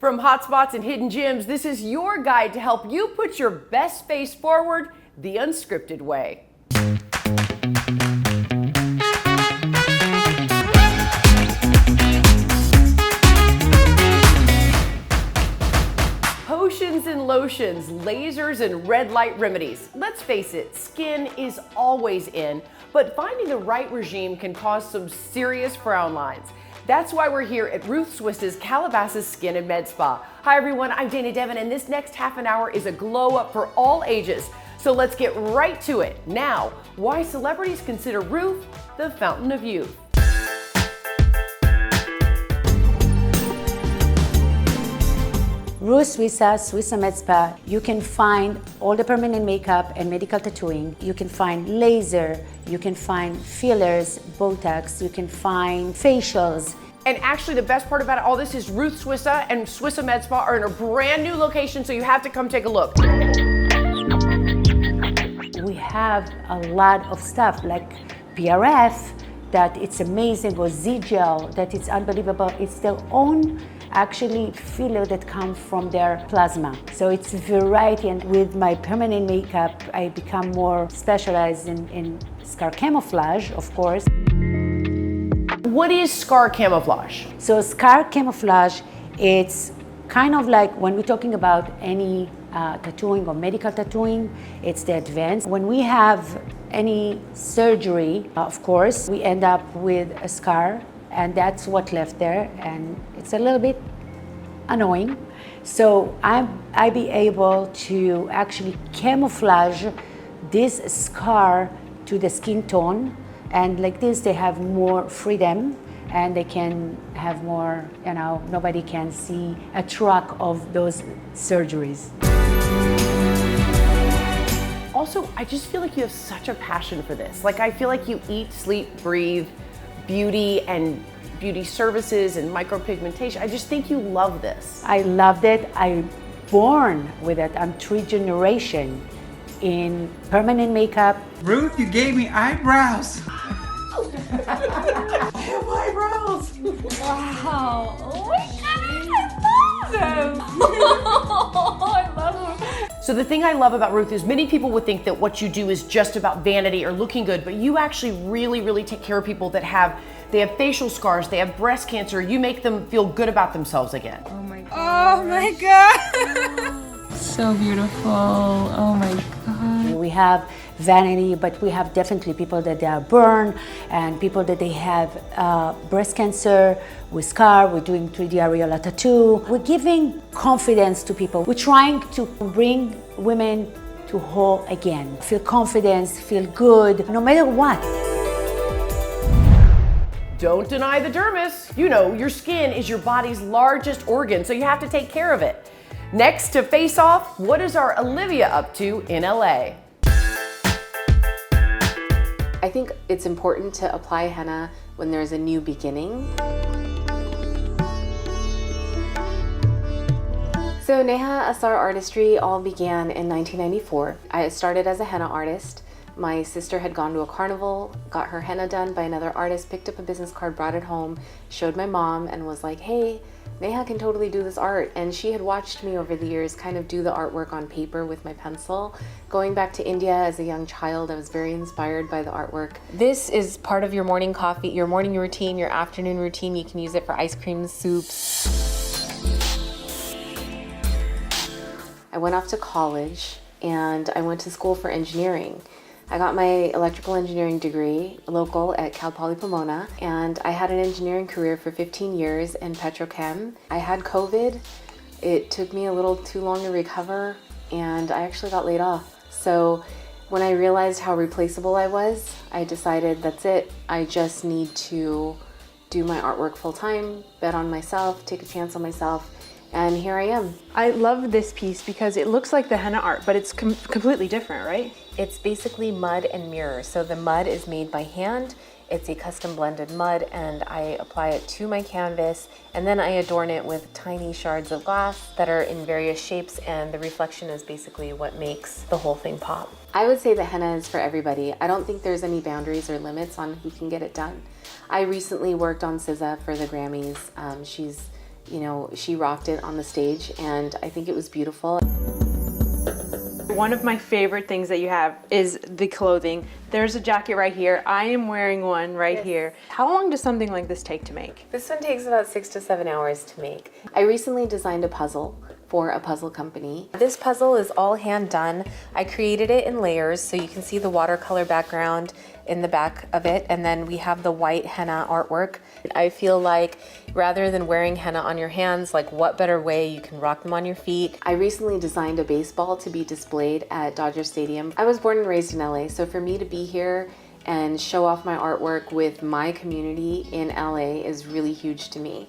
From hotspots and hidden gems, this is your guide to help you put your best face forward the unscripted way. Potions and lotions, lasers and red light remedies. Let's face it, skin is always in, but finding the right regime can cause some serious frown lines. That's why we're here at Ruth Swiss's Calabasas Skin and Med Spa. Hi everyone, I'm Dana Devon, and this next half an hour is a glow up for all ages. So let's get right to it. Now, why celebrities consider Ruth the fountain of youth. Ruth Swissa Med Spa, you can find all the permanent makeup and medical tattooing. You can find laser, you can find fillers, Botox, you can find facials. And actually the best part about it all this is Ruth Swissa and Swissa Med Spa are in a brand new location, so you have to come take a look. We have a lot of stuff like PRF, that it's amazing, or Z-Gel, that it's unbelievable. It's their own actually filler that comes from their plasma. So it's a variety, and with my permanent makeup, I become more specialized in scar camouflage, of course. What is scar camouflage? So scar camouflage, it's kind of like when we're talking about any tattooing or medical tattooing, it's the advanced. When we have any surgery, of course, we end up with a scar, and that's what left there, and it's a little bit annoying. So I be able to actually camouflage this scar to the skin tone, and like this they have more freedom and they can have more, nobody can see a track of those surgeries. Also, I just feel like you have such a passion for this. Like, I feel like you eat, sleep, breathe beauty and beauty services and micropigmentation. I just think you love this. I loved it. I'm born with it. I'm 3 generations in permanent makeup. Ruth, you gave me eyebrows. I have eyebrows. Wow. Oh my God, I love them. I love them. So the thing I love about Ruth is many people would think that what you do is just about vanity or looking good, but you actually really take care of people that have facial scars, they have breast cancer. You make them feel good about themselves again. Oh my God. Oh my God. So beautiful. Oh my God. We have vanity, but we have definitely people that they are burned and people that they have breast cancer with scar. We're doing 3D areola tattoo. We're giving confidence to people. We're trying to bring women to whole again. Feel confidence, feel good, no matter what. Don't deny the dermis. You know, your skin is your body's largest organ, so you have to take care of it. Next to Face Off, what is our Olivia up to in LA? I think it's important to apply henna when there's a new beginning. So Neha Asar Artistry all began in 1994. I started as a henna artist. My sister had gone to a carnival, got her henna done by another artist, picked up a business card, brought it home, showed my mom, and was like, hey, Neha can totally do this art. And she had watched me over the years kind of do the artwork on paper with my pencil. Going back to India as a young child, I was very inspired by the artwork. This is part of your morning coffee, your morning routine, your afternoon routine. You can use it for ice cream, soups. I went off to college and I went to school for engineering. I got my electrical engineering degree local at Cal Poly Pomona, and I had an engineering career for 15 years in petrochem. I had COVID. It took me a little too long to recover, and I actually got laid off. So when I realized how replaceable I was, I decided that's it. I just need to do my artwork full time, bet on myself, take a chance on myself, and here I am. I love this piece because it looks like the henna art, but it's completely different, right? It's basically mud and mirror. So the mud is made by hand. It's a custom blended mud, and I apply it to my canvas, and then I adorn it with tiny shards of glass that are in various shapes, and the reflection is basically what makes the whole thing pop. I would say the henna is for everybody. I don't think there's any boundaries or limits on who can get it done. I recently worked on SZA for the Grammys. She's you know, she rocked it on the stage, and I think it was beautiful. One of my favorite things that you have is the clothing. There's a jacket right here. I am wearing one right here. How long does something like this take to make? This one takes about 6 to 7 hours to make. I recently designed a puzzle for a puzzle company. This puzzle is all hand done. I created it in layers, so you can see the watercolor background in the back of it, and then we have the white henna artwork. I feel like rather than wearing henna on your hands, like what better way you can rock them on your feet. I recently designed a baseball to be displayed at Dodger Stadium. I was born and raised in LA, so for me to be here and show off my artwork with my community in LA is really huge to me.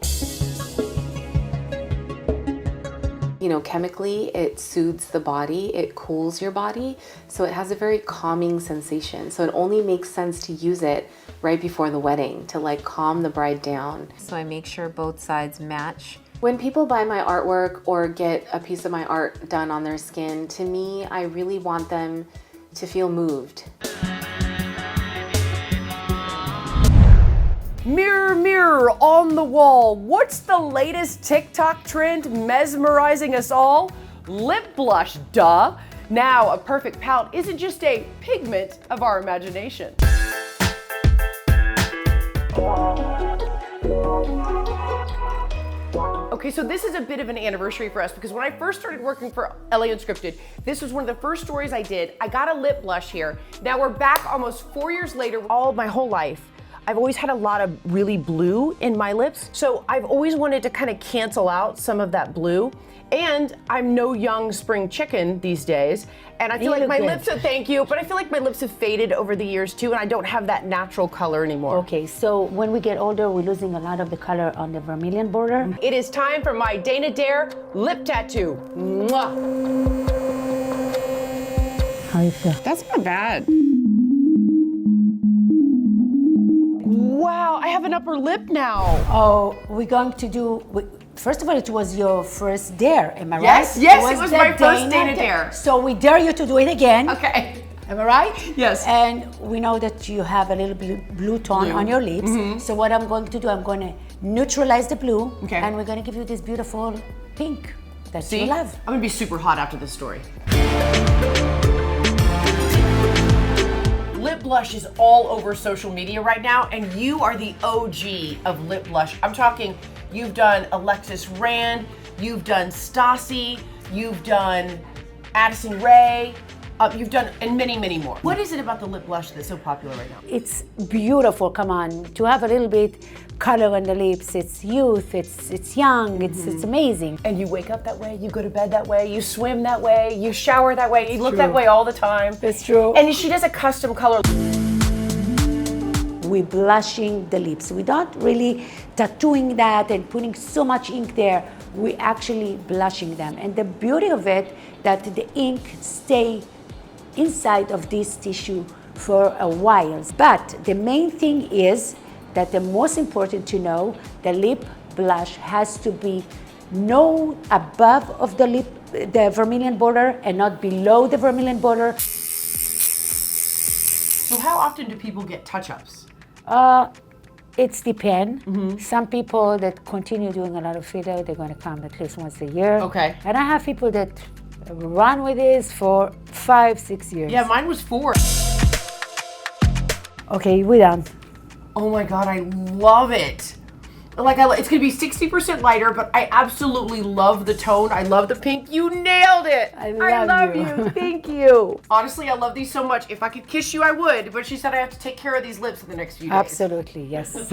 You know, chemically, it soothes the body, it cools your body, so it has a very calming sensation. So it only makes sense to use it right before the wedding to like calm the bride down. So I make sure both sides match. When people buy my artwork or get a piece of my art done on their skin, to me, I really want them to feel moved. Mirror, mirror on the wall, what's the latest TikTok trend mesmerizing us all? Lip blush, duh. Now, a perfect pout isn't just a pigment of our imagination. Okay, so this is a bit of an anniversary for us because when I first started working for LA Unscripted, this was one of the first stories I did. I got a lip blush here. Now we're back almost 4 years later. All my whole life, I've always had a lot of really blue in my lips. So I've always wanted to kind of cancel out some of that blue. And I'm no young spring chicken these days. And I feel like my lips have, thank you, but I feel like my lips have faded over the years too, and I don't have that natural color anymore. Okay, so when we get older, we're losing a lot of the color on the vermilion border. It is time for my Dana Dare lip tattoo. Mwah. How you feel? That's not bad. Wow, I have an upper lip now. Oh, we're going to do, first of all, it was your first dare, am I Yes, right? yes, it was my first Dana Dare. So we dare you to do it again. Okay. Am I right? Yes. And we know that you have a little blue tone on your lips. So what I'm going to do, I'm going to neutralize the blue. Okay. And we're going to give you this beautiful pink that See, you love. I'm gonna be super hot after this story. Lip blush is all over social media right now, and you are the OG of lip blush. I'm talking, you've done Alexis Rand, you've done Stassi, you've done Addison Rae, you've done, and many, many more. What is it about the lip blush that's so popular right now? It's beautiful, come on. To have a little bit color on the lips, it's youth, it's young, it's amazing. And you wake up that way, you go to bed that way, you swim that way, you shower that way, you look that way all the time. It's true. And she does a custom color. We're blushing the lips. We're not really tattooing that and putting so much ink there. We're actually blushing them. And the beauty of it, that the ink stay inside of this tissue for a while. But the main thing is that the most important to know, the lip blush has to be no above of the lip, the vermilion border, and not below the vermilion border. So how often do people get touch-ups? It's depend. Some people that continue doing a lot of filler, they're going to come at least once a year. Okay. And I have people that run with this for 5-6 years. Yeah, mine was 4. Okay, we're done. Oh my God, I love it. Like, it's gonna be 60% lighter, but I absolutely love the tone. I love the pink. You nailed it. I love you. Thank you. Honestly, I love these so much. If I could kiss you, I would. But she said I have to take care of these lips in the next few days. Absolutely, yes.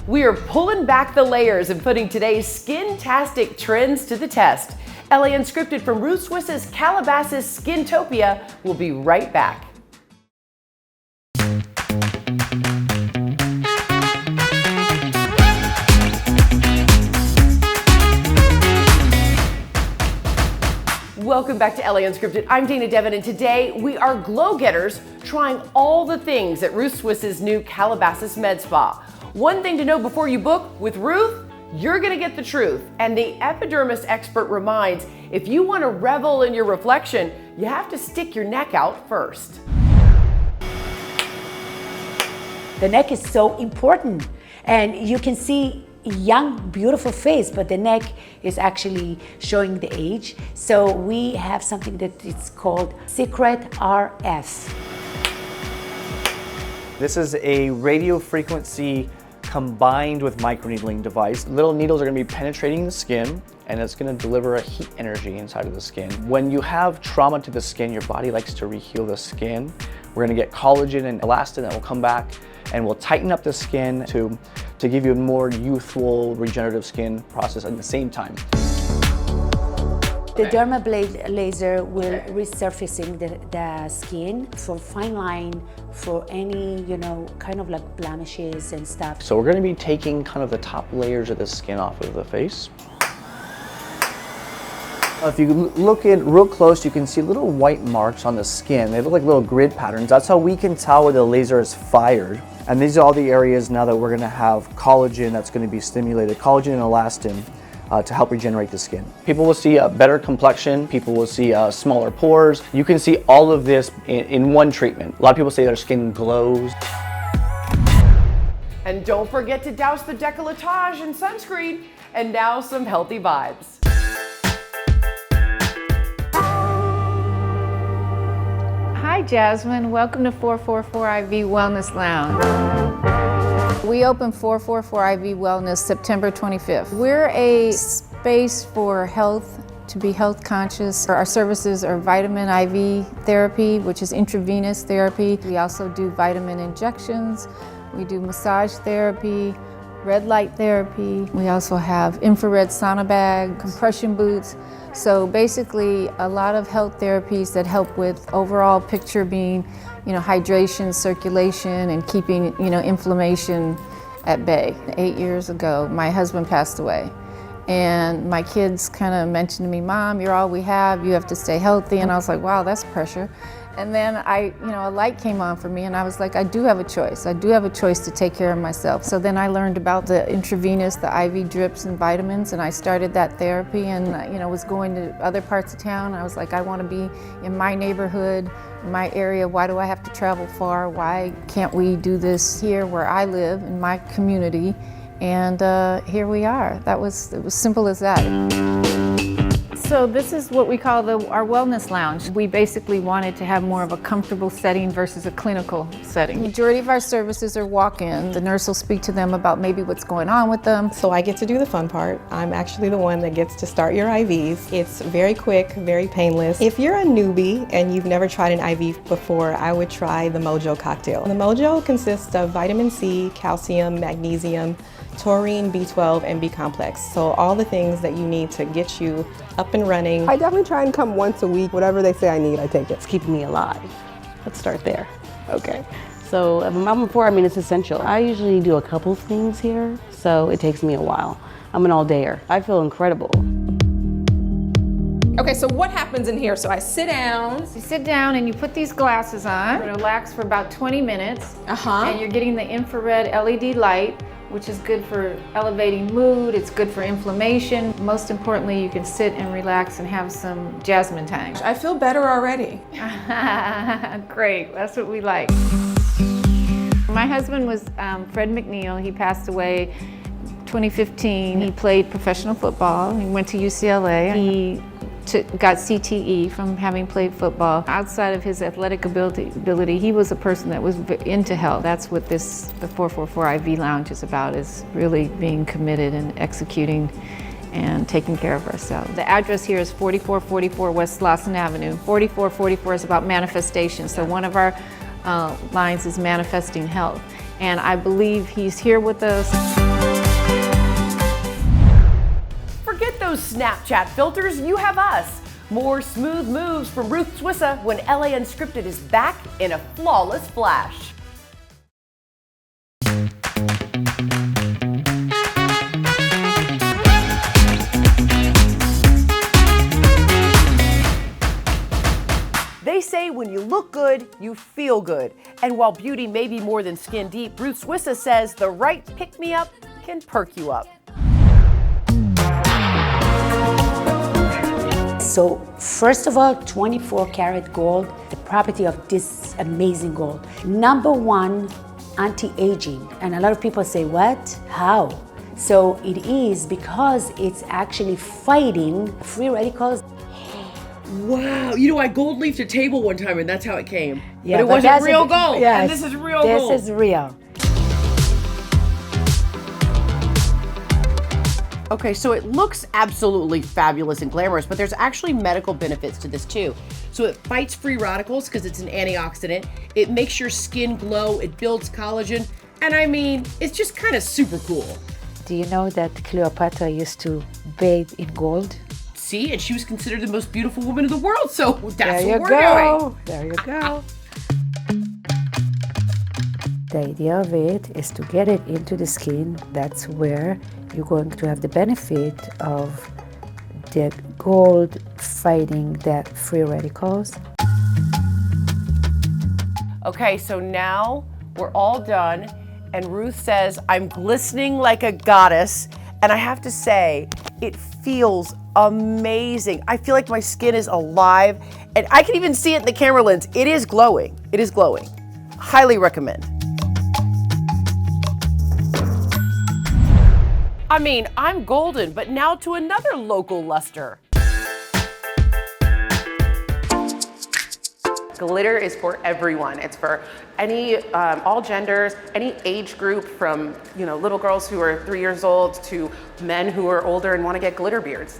We are pulling back the layers and putting today's skin-tastic trends to the test. LA Unscripted from Ruth Swiss's Calabasas Skintopia will be right back. Welcome back to LA Unscripted. I'm Dana Devin, and today we are glow-getters trying all the things at Ruth Swiss's new Calabasas Med Spa. One thing to know before you book with Ruth, you're gonna get the truth. And the epidermis expert reminds, if you wanna revel in your reflection, you have to stick your neck out first. The neck is so important, and you can see young, beautiful face, but the neck is actually showing the age. So we have something that is called Secret RF. This is a radio frequency combined with microneedling device. Little needles are going to be penetrating the skin, and it's going to deliver a heat energy inside of the skin. When you have trauma to the skin, your body likes to reheal the skin. We're going to get collagen and elastin that will come back and will tighten up the skin to give you a more youthful, regenerative skin process at the same time. The dermablade laser will resurfacing the skin for fine line, for any, kind of like blemishes and stuff. So we're going to be taking kind of the top layers of the skin off of the face. If you look in real close, you can see little white marks on the skin. They look like little grid patterns. That's how we can tell where the laser is fired. And these are all the areas now that we're going to have collagen that's going to be stimulated, collagen and elastin, to help regenerate the skin. People will see a better complexion, people will see smaller pores. You can see all of this in one treatment. A lot of people say their skin glows. And don't forget to douse the décolletage in sunscreen. And now some healthy vibes. Hi Jasmine, welcome to 444 IV Wellness Lounge. We opened 444 IV Wellness September 25th. We're a space for health, to be health conscious. Our services are vitamin IV therapy, which is intravenous therapy. We also do vitamin injections. We do massage therapy, red light therapy. We also have infrared sauna bag, compression boots. So basically a lot of health therapies that help with overall picture being, hydration, circulation, and keeping, inflammation at bay. 8 years ago, my husband passed away. And my kids kind of mentioned to me, Mom, you're all we have, you have to stay healthy. And I was like, wow, that's pressure. And then a light came on for me and I was like, I do have a choice. I do have a choice to take care of myself. So then I learned about the intravenous, the IV drips and vitamins, and I started that therapy and, was going to other parts of town. I was like, I want to be in my neighborhood, in my area. Why do I have to travel far? Why can't we do this here where I live, in my community? And here we are. It was simple as that. So this is what we call our wellness lounge. We basically wanted to have more of a comfortable setting versus a clinical setting. The majority of our services are walk-in. The nurse will speak to them about maybe what's going on with them. So I get to do the fun part. I'm actually the one that gets to start your IVs. It's very quick, very painless. If you're a newbie and you've never tried an IV before, I would try the Mojo cocktail. The Mojo consists of vitamin C, calcium, magnesium, taurine, B12, and B-complex. So all the things that you need to get you up and running. I definitely try and come once a week. Whatever they say I need, I take it. It's keeping me alive. Let's start there. Okay. So it's essential. I usually do a couple things here, so it takes me a while. I'm an all-dayer. I feel incredible. Okay, so what happens in here? So I sit down. You sit down and you put these glasses on. Relax for about 20 minutes. And you're getting the infrared LED light, which is good for elevating mood. It's good for inflammation. Most importantly, you can sit and relax and have some jasmine time. I feel better already. Great, that's what we like. My husband was Fred McNeil. He passed away 2015. He played professional football. He went to UCLA. He got CTE from having played football. Outside of his athletic ability, he was a person that was into health. That's what the 444 IV Lounge is about, is really being committed and executing and taking care of ourselves. The address here is 4444 West Slauson Avenue. 4444 is about manifestation. So one of our lines is manifesting health. And I believe he's here with us. Forget those Snapchat filters, you have us. More smooth moves from Ruth Swissa when LA Unscripted is back in a flawless flash. They say when you look good, you feel good. And while beauty may be more than skin deep, Ruth Swissa says the right pick-me-up can perk you up. So first of all, 24 karat gold, the property of this amazing gold. Number one anti-aging. And a lot of people say, what? How? So it is because it's actually fighting free radicals. Wow, I gold leafed a table one time and that's how it came. Yeah, but it wasn't real gold. Yes, and this is real gold. This is real. Okay, so it looks absolutely fabulous and glamorous, but there's actually medical benefits to this too. So it fights free radicals because it's an antioxidant. It makes your skin glow, it builds collagen, and I mean, it's just kind of super cool. Do you know that Cleopatra used to bathe in gold? See, and she was considered the most beautiful woman in the world, so that's there what we're doing. There you go. The idea of it is to get it into the skin. That's where you're going to have the benefit of the gold fighting the free radicals. Okay, so now we're all done, and Ruth says, I'm glistening like a goddess, and I have to say, it feels amazing. I feel like my skin is alive, and I can even see it in the camera lens. It is glowing. It is glowing. Highly recommend. I mean, I'm golden, but now to another local luster. Glitter is for everyone. It's for all genders, any age group, from little girls who are 3 years old to men who are older and want to get glitter beards.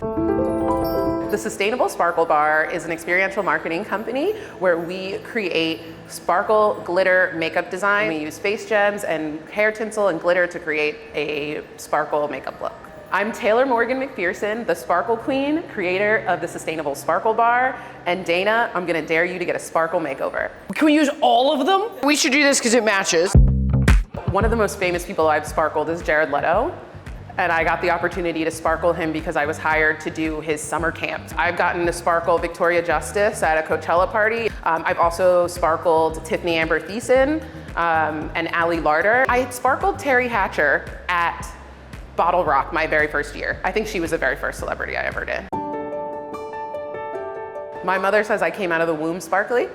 The Sustainable Sparkle Bar is an experiential marketing company where we create sparkle glitter makeup design. We use face gems and hair tinsel and glitter to create a sparkle makeup look. I'm Taylor Morgan McPherson, the Sparkle Queen, creator of the Sustainable Sparkle Bar. And Dana, I'm gonna dare you to get a sparkle makeover. Can we use all of them? We should do this because it matches. One of the most famous people I've sparkled is Jared Leto. And I got the opportunity to sparkle him because I was hired to do his summer camp. I've gotten to sparkle Victoria Justice at a Coachella party. I've also sparkled Tiffany Amber Thiessen and Ali Larder. I sparkled Terry Hatcher at Bottle Rock my very first year. I think she was the very first celebrity I ever did. My mother says I came out of the womb sparkly.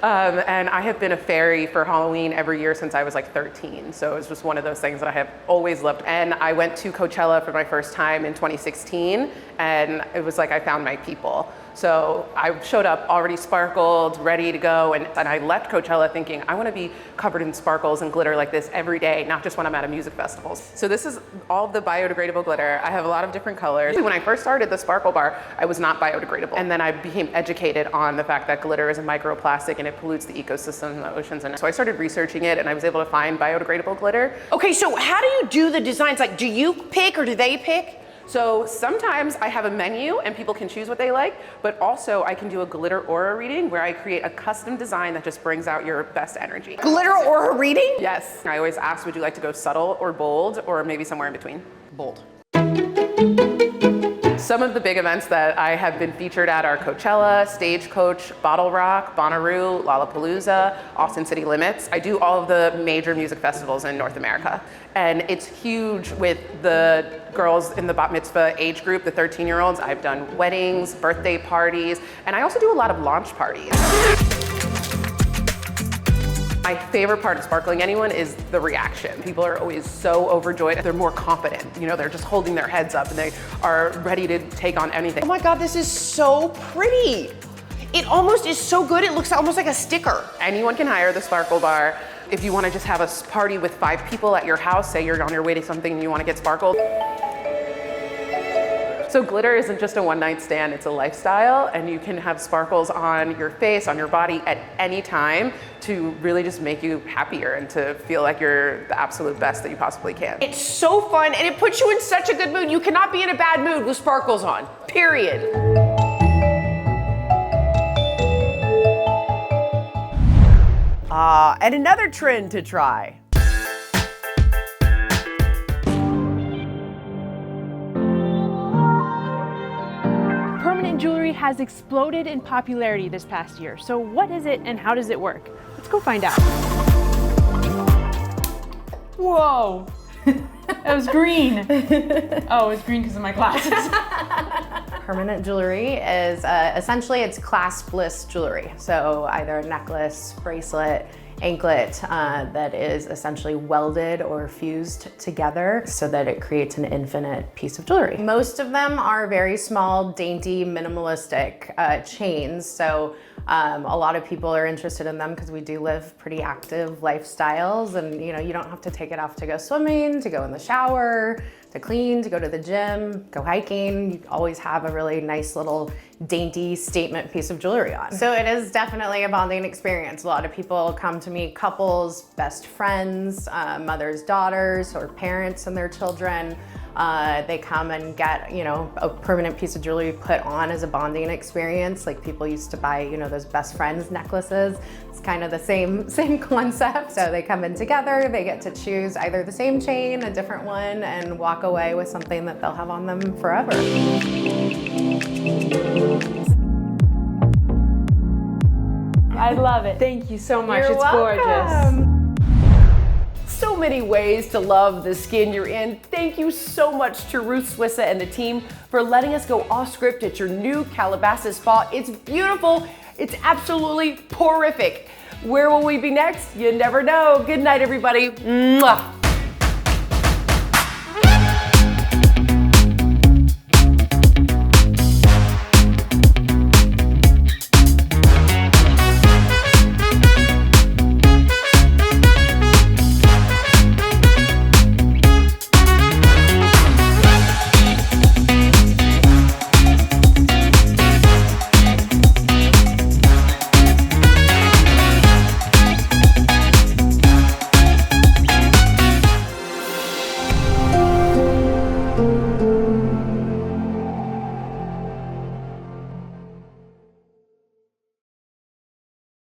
And I have been a fairy for Halloween every year since I was like 13. So it's just one of those things that I have always loved. And I went to Coachella for my first time in 2016, and it was like I found my people. So I showed up already sparkled, ready to go, and I left Coachella thinking I want to be covered in sparkles and glitter like this every day, not just when I'm at a music festivals. So this is all of the biodegradable glitter. I have a lot of different colors. When I first started the Sparkle Bar, I was not biodegradable. And then I became educated on the fact that glitter is a microplastic and it pollutes the ecosystem and the oceans. And so I started researching it, and I was able to find biodegradable glitter. Okay, so how do you do the designs? Like, do you pick or do they pick? So sometimes I have a menu and people can choose what they like, but also I can do a glitter aura reading where I create a custom design that just brings out your best energy. Glitter aura reading? Yes. I always ask, would you like to go subtle or bold, or maybe somewhere in between? Bold. Some of the big events that I have been featured at are Coachella, Stagecoach, Bottle Rock, Bonnaroo, Lollapalooza, Austin City Limits. I do all of the major music festivals in North America. And it's huge with the girls in the bat mitzvah age group, the 13-year-olds. I've done weddings, birthday parties, and I also do a lot of launch parties. My favorite part of sparkling anyone is the reaction. People are always so overjoyed. They're more confident. They're just holding their heads up and they are ready to take on anything. Oh my God, this is so pretty. It almost is so good, it looks almost like a sticker. Anyone can hire the Sparkle Bar. If you want to just have a party with 5 people at your house, say you're on your way to something and you want to get sparkled. So glitter isn't just a one-night stand, it's a lifestyle, and you can have sparkles on your face, on your body at any time to really just make you happier and to feel like you're the absolute best that you possibly can. It's so fun, and it puts you in such a good mood. You cannot be in a bad mood with sparkles on, period. And another trend to try. Permanent jewelry has exploded in popularity this past year. So what is it and how does it work? Let's go find out. Whoa, that was green. Oh, it's green because of my glasses. Permanent jewelry is essentially it's claspless jewelry. So either a necklace, bracelet, anklet that is essentially welded or fused together so that it creates an infinite piece of jewelry. Most of them are very small, dainty, minimalistic chains. So a lot of people are interested in them because we do live pretty active lifestyles, and you don't have to take it off to go swimming, to go in the shower, to clean, to go to the gym, go hiking. You always have a really nice little dainty statement piece of jewelry on. So it is definitely a bonding experience. A lot of people come to me, couples, best friends, mothers, daughters, or parents and their children. They come and get, a permanent piece of jewelry put on as a bonding experience. Like people used to buy, those best friends necklaces. It's kind of the same concept. So they come in together, they get to choose either the same chain, a different one, and walk away with something that they'll have on them forever. I love it. Thank you so much. You're It's welcome. gorgeous. So many ways to love the skin you're in. Thank you so much to Ruth Swissa and the team for letting us go off script at your new Calabasas spa. It's beautiful. It's absolutely horrific. Where will we be next? You never know. Good night, everybody. Mwah.